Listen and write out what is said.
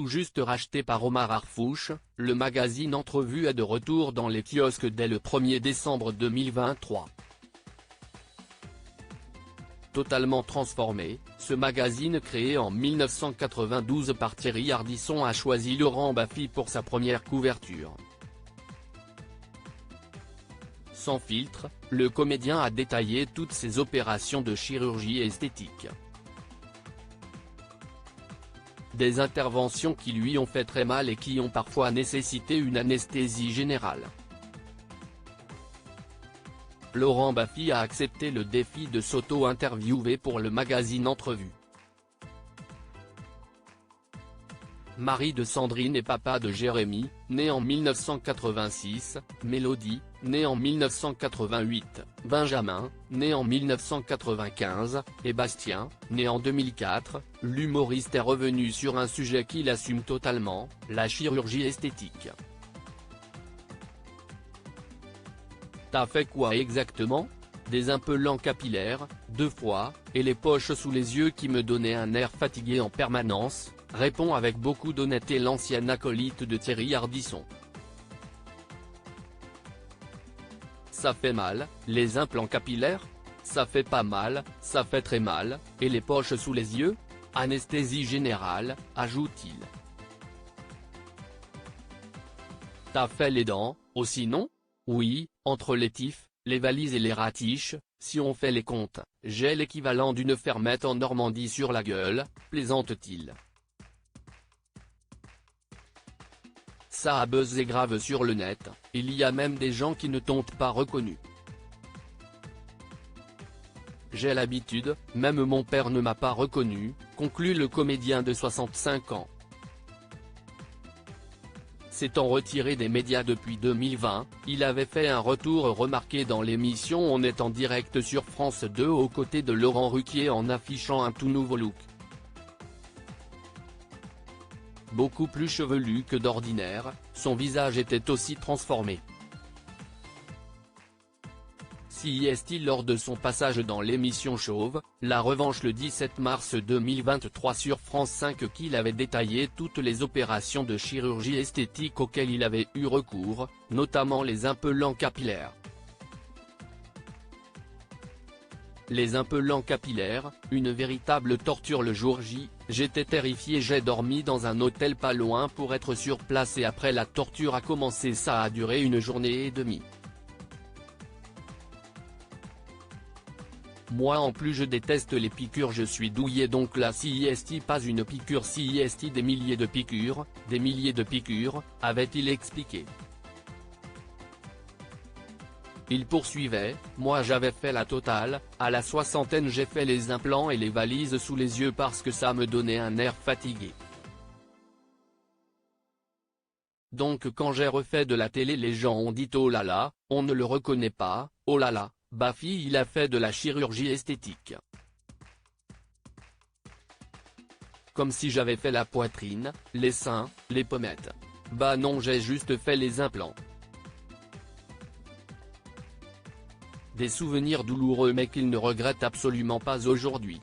tout juste racheté par Omar Harfouch, le magazine Entrevue est de retour dans les kiosques dès le 1er décembre 2023. Totalement transformé, ce magazine créé en 1992 par Thierry Ardisson a choisi Laurent Baffy pour sa première couverture. Sans filtre, le comédien a détaillé toutes ses opérations de chirurgie esthétique. Des interventions qui lui ont fait très mal et qui ont parfois nécessité une anesthésie générale. Laurent Baffy a accepté le défi de s'auto-interviewer pour le magazine Entrevue. Mari de Sandrine et papa de Jérémy, né en 1986, Mélodie, née en 1988, Benjamin, né en 1995, et Bastien, né en 2004, l'humoriste est revenu sur un sujet qu'il assume totalement, la chirurgie esthétique. T'as fait quoi exactement? Des impellants capillaires, 2 fois, et les poches sous les yeux qui me donnaient un air fatigué en permanence, répond avec beaucoup d'honnêteté l'ancien acolyte de Thierry Ardisson. Ça fait mal, les implants capillaires? Ça fait pas mal, ça fait très mal, et les poches sous les yeux? Anesthésie générale, ajoute-t-il. T'as fait les dents, aussi non? Oui, entre les tifs, les valises et les ratiches, si on fait les comptes, j'ai l'équivalent d'une fermette en Normandie sur la gueule, plaisante-t-il. Ça a buzzé grave sur le net, il y a même des gens qui ne t'ont pas reconnu. J'ai l'habitude, même mon père ne m'a pas reconnu, conclut le comédien de 65 ans. S'étant retiré des médias depuis 2020, il avait fait un retour remarqué dans l'émission On est en direct sur France 2 aux côtés de Laurent Ruquier en affichant un tout nouveau look. Beaucoup plus chevelu que d'ordinaire, son visage était aussi transformé. CIST lors de son passage dans l'émission Chauve, La Revanche le 17 mars 2023 sur France 5 qu'il avait détaillé toutes les opérations de chirurgie esthétique auxquelles il avait eu recours, notamment les impellants capillaires. Les impellants capillaires, une véritable torture le jour J, j'étais terrifié, j'ai dormi dans un hôtel pas loin pour être sur place et après la torture a commencé, ça a duré 1 journée et demie. Moi en plus je déteste les piqûres, je suis douillet donc la CIST pas une piqûre CIST des milliers de piqûres, avait-il expliqué. Il poursuivait, moi j'avais fait la totale, à la 60aine j'ai fait les implants et les valises sous les yeux parce que ça me donnait un air fatigué. Donc quand j'ai refait de la télé les gens ont dit oh là là, on ne le reconnaît pas, oh là là. Baffy il a fait de la chirurgie esthétique. Comme si j'avais fait la poitrine, les seins, les pommettes. Bah non j'ai juste fait les implants. Des souvenirs douloureux mais qu'il ne regrette absolument pas aujourd'hui.